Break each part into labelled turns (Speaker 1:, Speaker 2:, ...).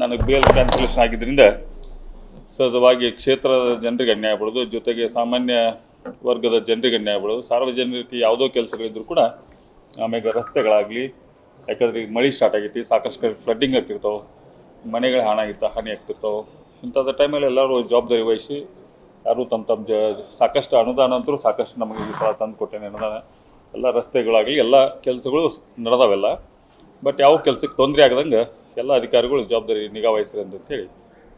Speaker 1: ನನಗೆ bale cancellation ಆಗಿದ್ದರಿಂದ ಸಹಜವಾಗಿ ಕ್ಷೇತ್ರದ ಜನರಿಗೆ ಅನ್ಯಾಯ ಆಗ್ಬಿಡೋದು, ಜೊತೆಗೆ ಸಾಮಾನ್ಯ ವರ್ಗದ ಜನರಿಗೆ ಅನ್ಯಾಯ ಆಗ್ಬಿಡೋದು, ಸಾರ್ವಜನಿಕರಿಗೆ ಯಾವುದೋ ಕೆಲಸಗಳಿದ್ರು ಕೂಡ ಆಮೇಲೆ ರಸ್ತೆಗಳಾಗಲಿ, ಯಾಕಂದ್ರೆ ಈಗ ಮಳೆ ಸ್ಟಾರ್ಟ್ ಆಗೈತಿ, ಸಾಕಷ್ಟು ಕಡೆ ಫ್ಲಡ್ಡಿಂಗ್ ಆಗ್ತಿರ್ತಾವೆ, ಮನೆಗಳ ಹಾನಿ ಆಗ್ತಿರ್ತಾವೆ. ಇಂಥದ್ದು ಟೈಮಲ್ಲಿ ಎಲ್ಲರೂ ಜವಾಬ್ದಾರಿ ವಹಿಸಿ ಯಾರು ತಮ್ಮ ಸಾಕಷ್ಟು ಅನುದಾನ ಅಂತೂ ಸಾಕಷ್ಟು ನಮಗೆ ಈ ಸಲ ತಂದು ಕೊಟ್ಟೇನೆ ಅನುದಾನ. ಎಲ್ಲ ರಸ್ತೆಗಳಾಗಲಿ ಎಲ್ಲ ಕೆಲಸಗಳು ನಡೆದಾವೆಲ್ಲ. ಬಟ್ ಯಾವ ಕೆಲಸಕ್ಕೆ ತೊಂದರೆ ಆಗದಂಗೆ ಎಲ್ಲ ಅಧಿಕಾರಿಗಳು ಜವಾಬ್ದಾರಿ ನಿಗಾ ವಹಿಸ್ರಿ ಅಂತೇಳಿ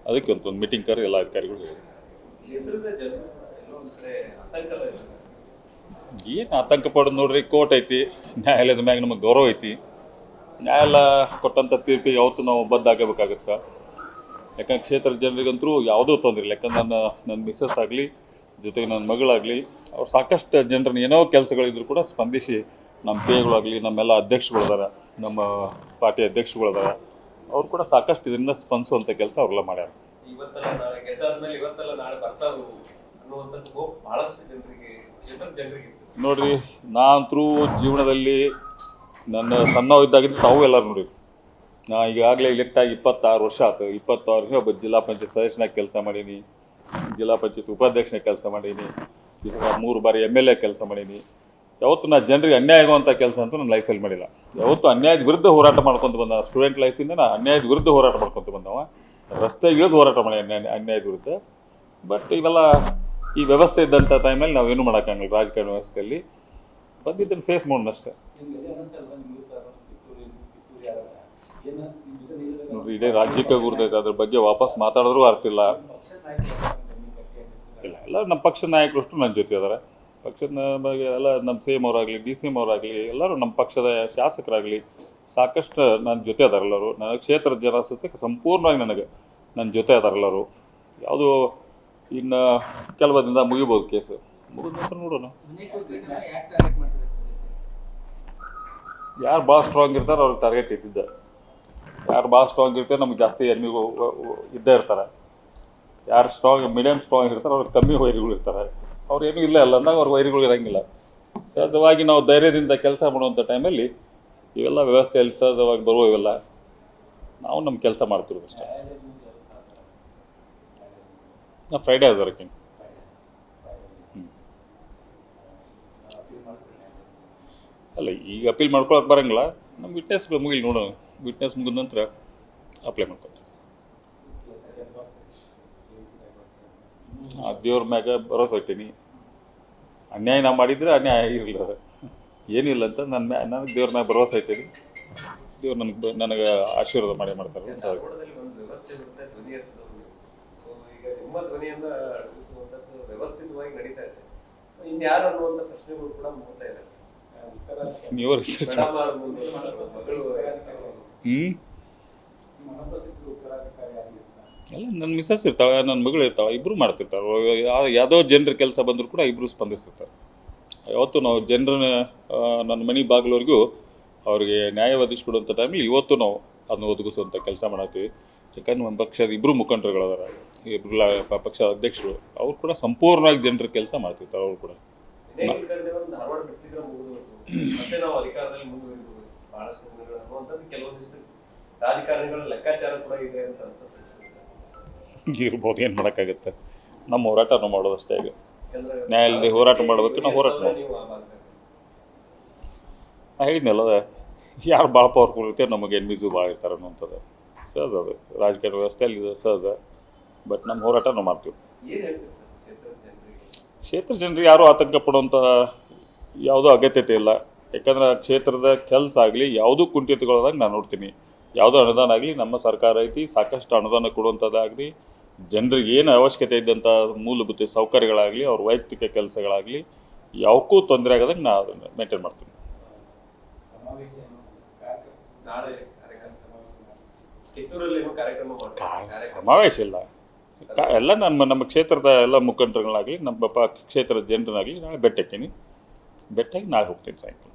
Speaker 1: ಅದಕ್ಕೆ ಒಂದು ಮೀಟಿಂಗ್ ಕರೆದು ಎಲ್ಲ ಅಧಿಕಾರಿಗಳು ಹೇಳಿ. ಏನು ಆತಂಕ ಪಡೋದು ನೋಡ್ರಿ, ಕೋರ್ಟ್ ಐತಿ, ನ್ಯಾಯಾಲಯದ ಮ್ಯಾಗ ನಮಗೆ ಗೌರವ ಐತಿ. ನ್ಯಾಯಾಲಯ ಕೊಟ್ಟಂಥ ತೀರ್ಪಿಗೆ ಯಾವತ್ತೂ ನಾವು ಬದ್ಧಾಗಬೇಕಾಗುತ್ತೆ. ಯಾಕಂದ್ರೆ ಕ್ಷೇತ್ರದ ಜನರಿಗಂತೂ ಯಾವುದೂ ತೊಂದರೆ ಇಲ್ಲ. ಯಾಕಂದ್ರೆ ನನ್ನ ಮಿಸ್ಸಸ್ ಆಗಲಿ, ಜೊತೆಗೆ ನನ್ನ ಮಗಳಾಗಲಿ, ಅವ್ರು ಸಾಕಷ್ಟು ಜನರನ್ನ ಏನೋ ಕೆಲಸಗಳಿದ್ರು ಕೂಡ ಸ್ಪಂದಿಸಿ ನಮ್ಮ ಪೇಗಳಾಗಲಿ, ನಮ್ಮೆಲ್ಲ ಅಧ್ಯಕ್ಷಗಳಿದಾರ, ನಮ್ಮ ಪಾರ್ಟಿ ಅಧ್ಯಕ್ಷಗಳಿದಾರ, ಅವ್ರು ಕೂಡ ಸಾಕಷ್ಟು ಇದರಿಂದ ಸ್ಪಂದಿಸುವಂಥ ಕೆಲಸ ಅವರೆಲ್ಲ ಮಾಡ್ಯಾರ. ನೋಡ್ರಿ, ನಾನಂತರೂ ಜೀವನದಲ್ಲಿ ನನ್ನ ಸಣ್ಣವಿದ್ದಾಗಿದ್ದು ತಾವು ಎಲ್ಲರೂ ನೋಡಿರಿ. ನಾ ಈಗಾಗಲೇ ಇಲೆಕ್ಟಾಗಿ 26 ವರ್ಷ ಆಯ್ತು. 26 ವರ್ಷ ಒಬ್ಬ ಜಿಲ್ಲಾ ಪಂಚಾಯತ್ ಸದಸ್ಯನಾಗಿ ಕೆಲಸ ಮಾಡೀನಿ, ಜಿಲ್ಲಾ ಪಂಚಾಯತ್ ಉಪಾಧ್ಯಕ್ಷನಾಗಿ ಕೆಲಸ ಮಾಡೀನಿ, 3 ಬಾರಿ MLA ಕೆಲಸ ಮಾಡೀನಿ. ಯಾವತ್ತು ನಾ ಜನರಿಗೆ ಅನ್ಯಾಯ ಆಗುವಂಥ ಕೆಲಸ ಅಂತೂ ನನ್ನ ಲೈಫಲ್ಲಿ ಮಾಡಿಲ್ಲ. ಯಾವತ್ತು ಅನ್ಯಾಯದ ವಿರುದ್ಧ ಹೋರಾಟ ಮಾಡ್ಕೊತ ಬಂದ ಸ್ಟೂಡೆಂಟ್ ಲೈಫಿಂದ ನಾ ಅನ್ಯಾಯದ ವಿರುದ್ಧ ಹೋರಾಟ ಮಾಡ್ಕೊತ ಬಂದವ, ರಸ್ತೆಗೆ ಇಳಿದು ಹೋರಾಟ ಮಾಡಿ ಅನ್ಯಾಯದ ವಿರುದ್ಧ. ಬಟ್ ಇವೆಲ್ಲ ಈ ವ್ಯವಸ್ಥೆ ಇದ್ದಂಥ ಟೈಮಲ್ಲಿ ನಾವೇನು ಮಾಡೋಕ್ಕಾಗಲ್ಲ. ರಾಜಕಾರಣ ವ್ಯವಸ್ಥೆಯಲ್ಲಿ ಬಂದಿದ್ದನ್ನು ಫೇಸ್ ಮಾಡೋಣ ಅಷ್ಟೇ. ನೋಡ್ರಿ, ಇಡೀ ರಾಜ್ಯಕ್ಕೆ ಗುರ್ತೈತೆ, ಅದ್ರ ಬಗ್ಗೆ ವಾಪಸ್ ಮಾತಾಡಿದ್ರೂ ಅರ್ತಿಲ್ಲ. ಎಲ್ಲ ನಮ್ಮ ಪಕ್ಷದ ನಾಯಕರು ಅಷ್ಟು ನನ್ನ ಜೊತೆ ಅದಾರೆ. ಪಕ್ಷದ ಬಗ್ಗೆ ಎಲ್ಲ ನಮ್ಮ CM ಅವರಾಗಲಿ, DCM ಅವರಾಗಲಿ, ಎಲ್ಲರೂ ನಮ್ಮ ಪಕ್ಷದ ಶಾಸಕರಾಗಲಿ ಸಾಕಷ್ಟು ನನ್ನ ಜೊತೆ ಅದಾರೆ. ಎಲ್ಲರೂ ನನಗೆ ಕ್ಷೇತ್ರದ ಜನ ಸುತ್ತ ಸಂಪೂರ್ಣವಾಗಿ ನನ್ನ ಜೊತೆ ಅದಾರೆ ಎಲ್ಲರೂ. ಯಾವುದು ಇನ್ನು ಕೆಲವು ದಿನದಿಂದ ಮುಗಿಬೋದು, ಕೇಸು ಮುಗಿದ ನಂತರ ನೋಡೋಣ. ಯಾರು ಭಾಳ ಸ್ಟ್ರಾಂಗ್ ಇರ್ತಾರೆ ಅವ್ರಿಗೆ ಟಾರ್ಗೆಟ್ ಇದ್ದಿದ್ದ. ಯಾರು ಭಾಳ ಸ್ಟ್ರಾಂಗ್ ಇರ್ತಾರೆ ನಮ್ಗೆ ಜಾಸ್ತಿ ಎನ್ಮಿಗೂ ಇದ್ದೇ ಇರ್ತಾರೆ. ಯಾರು ಮೀಡಿಯಮ್ ಸ್ಟ್ರಾಂಗ್ ಇರ್ತಾರೆ ಅವ್ರಿಗೆ ಕಮ್ಮಿ ವೈರಿಗಳು ಇರ್ತಾರೆ. ಅವ್ರು ಏನೂ ಇಲ್ಲ ಅಂದಾಗ ಅವ್ರ ವೈರಿಗಳು ಇರೋಂಗಿಲ್ಲ. ಸಹಜವಾಗಿ ನಾವು ಧೈರ್ಯದಿಂದ ಕೆಲಸ ಮಾಡುವಂಥ ಟೈಮಲ್ಲಿ ಇವೆಲ್ಲ ವ್ಯವಸ್ಥೆಯಲ್ಲಿ ಸಹಜವಾಗಿ ಬರುವ ಇವೆಲ್ಲ ನಾವು ನಮ್ಮ ಕೆಲಸ ಮಾಡ್ತಿರೋದು ಅಷ್ಟೇ. ನಾ ಫ್ರೈಡೇ ವರ್ಕಿಂಗ್. ಅಲ್ಲ, ಈಗ ಅಪೀಲ್ ಮಾಡ್ಕೊಳಕ್ಕೆ ಬರೋಂಗಿಲ್ಲ. ನಮ್ಮ ವಿಟ್ನೆಸ್ಗಳು ಮುಗಿಲಿ ನೋಡೋಣ. ವಿಟ್ನೆಸ್ ಮುಗಿದ ನಂತರ ಅಪ್ಲೈ ಮಾಡ್ಕೊತೀವಿ. ಆ ದೇವ್ರ ಮ್ಯಾಗ ಭರೋಸೆ ಇಟ್ಟೀನಿ. ಅನ್ಯಾಯ ನಾವು ಮಾಡಿದರೆ ಅನ್ಯಾಯ ಇರಲಿಲ್ಲ, ಏನಿಲ್ಲ ಅಂತ ನನಗೆ ದೇವ್ರ ಮ್ಯಾಗ ಭರವಸೆ ಇಟ್ಟೀನಿ. ದೇವ್ರು ನನಗೆ ಆಶೀರ್ವಾದ ಮಾಡ್ತಾರೆ. ನೀವು ರಿಸರ್ಚ್ ಎಲ್ಲ ನನ್ನ ಮಿಸ್ಸಸ್ ಇರ್ತಾಳೆ, ನನ್ನ ಮಗಳು ಇರ್ತಾಳೆ, ಇಬ್ಬರು ಮಾಡ್ತಿರ್ತಾರೆ. ಯಾವುದೋ ಜನರ ಕೆಲಸ ಬಂದರೂ ಕೂಡ ಇಬ್ಬರು ಸ್ಪಂದಿಸ್ತಿರ್ತಾರೆ. ಯಾವತ್ತು ನಾವು ಜನರನ್ನ ನನ್ನ ಮನೆ ಬಾಗಿಲವರೆಗೂ ಅವ್ರಿಗೆ ನ್ಯಾಯ ಒದಗಿಸ್ಕೊಡುವಂಥ ಟೈಮಲ್ಲಿ ಇವತ್ತು ನಾವು ಅದನ್ನು ಒದಗಿಸುವಂಥ ಕೆಲಸ ಮಾಡತ್ತೀವಿ. ಯಾಕಂದ್ರೆ ನಮ್ಮ ಪಕ್ಷದ ಇಬ್ಬರು ಮುಖಂಡರುಗಳದಾರ, ಇಬ್ಬರು ಪಕ್ಷ ಅಧ್ಯಕ್ಷರು, ಅವ್ರು ಕೂಡ ಸಂಪೂರ್ಣವಾಗಿ ಜನರ ಕೆಲಸ ಮಾಡ್ತಿರ್ತಾರೆ. ಅವರು ಕೂಡ ಇರ್ಬೋದು, ಏನು ಮಾಡೋಕ್ಕಾಗುತ್ತೆ. ನಮ್ಮ ಹೋರಾಟ ನಾವು ಮಾಡೋದಷ್ಟೇ. ಈಗ ನ್ಯಾಯಾಲಯದ ಹೋರಾಟ ಮಾಡಬೇಕು, ನಾವು ಹೋರಾಟ ಮಾಡಿ. ನಾ ಹೇಳಿದ್ನಲ್ಲ, ಯಾರು ಭಾಳ ಪವರ್ಫುಲ್ ಇರ್ತಾರೆ ನಮಗೆ ಎನ್ಮಿಸು ಭಾಳ ಇರ್ತಾರೆ ಅನ್ನೋಂಥದ್ದು ಸಹಜ. ಅದು ರಾಜಕೀಯ ವ್ಯವಸ್ಥೆಯಲ್ಲಿ ಇದು ಸಹಜ. ಬಟ್ ನಮ್ಮ ಹೋರಾಟ ನಾವು ಮಾಡ್ತೀವಿ. ಕ್ಷೇತ್ರ ಜನರಿಗೆ ಯಾರೂ ಆತಂಕ ಪಡುವಂಥ ಯಾವುದೂ ಅಗತ್ಯತೆ ಇಲ್ಲ. ಯಾಕಂದ್ರೆ ಕ್ಷೇತ್ರದ ಕೆಲಸ ಆಗಲಿ ಯಾವುದೂ ಕುಂಠಿತಗೊಳ್ಳೋದಾಗ ನಾನು ನೋಡ್ತೀನಿ. ಯಾವುದೋ ಅನುದಾನ ಆಗಲಿ ನಮ್ಮ ಸರ್ಕಾರ ಐತಿ, ಸಾಕಷ್ಟು ಅನುದಾನ ಕೊಡುವಂಥದ್ದಾಗಲಿ, ಜನರಿಗೆ ಏನು ಅವಶ್ಯಕತೆ ಇದ್ದಂಥ ಮೂಲಭೂತ ಸೌಕರ್ಯಗಳಾಗಲಿ, ಅವ್ರ ವೈಯಕ್ತಿಕ ಕೆಲಸಗಳಾಗಲಿ ಯಾವಕ್ಕೂ ತೊಂದರೆ ಆಗೋದಂಗೆ ನಾನು ಅದನ್ನು ಮೇಂಟೈನ್ ಮಾಡ್ತೀನಿ. ಸಮಾವೇಶ ಇಲ್ಲ, ಎಲ್ಲ ನಮ್ಮ ಕ್ಷೇತ್ರದ ಎಲ್ಲ ಮುಖಂಡರುಗಳಾಗಲಿ, ನಮ್ಮ ಕ್ಷೇತ್ರದ ಜನರನ್ನಾಗಲಿ ನಾಳೆ ಭೇಟಿಯಾಗಿ ನಾಳೆ ಹೋಗ್ತೀನಿ ಸಾಯಂಕಾಲ.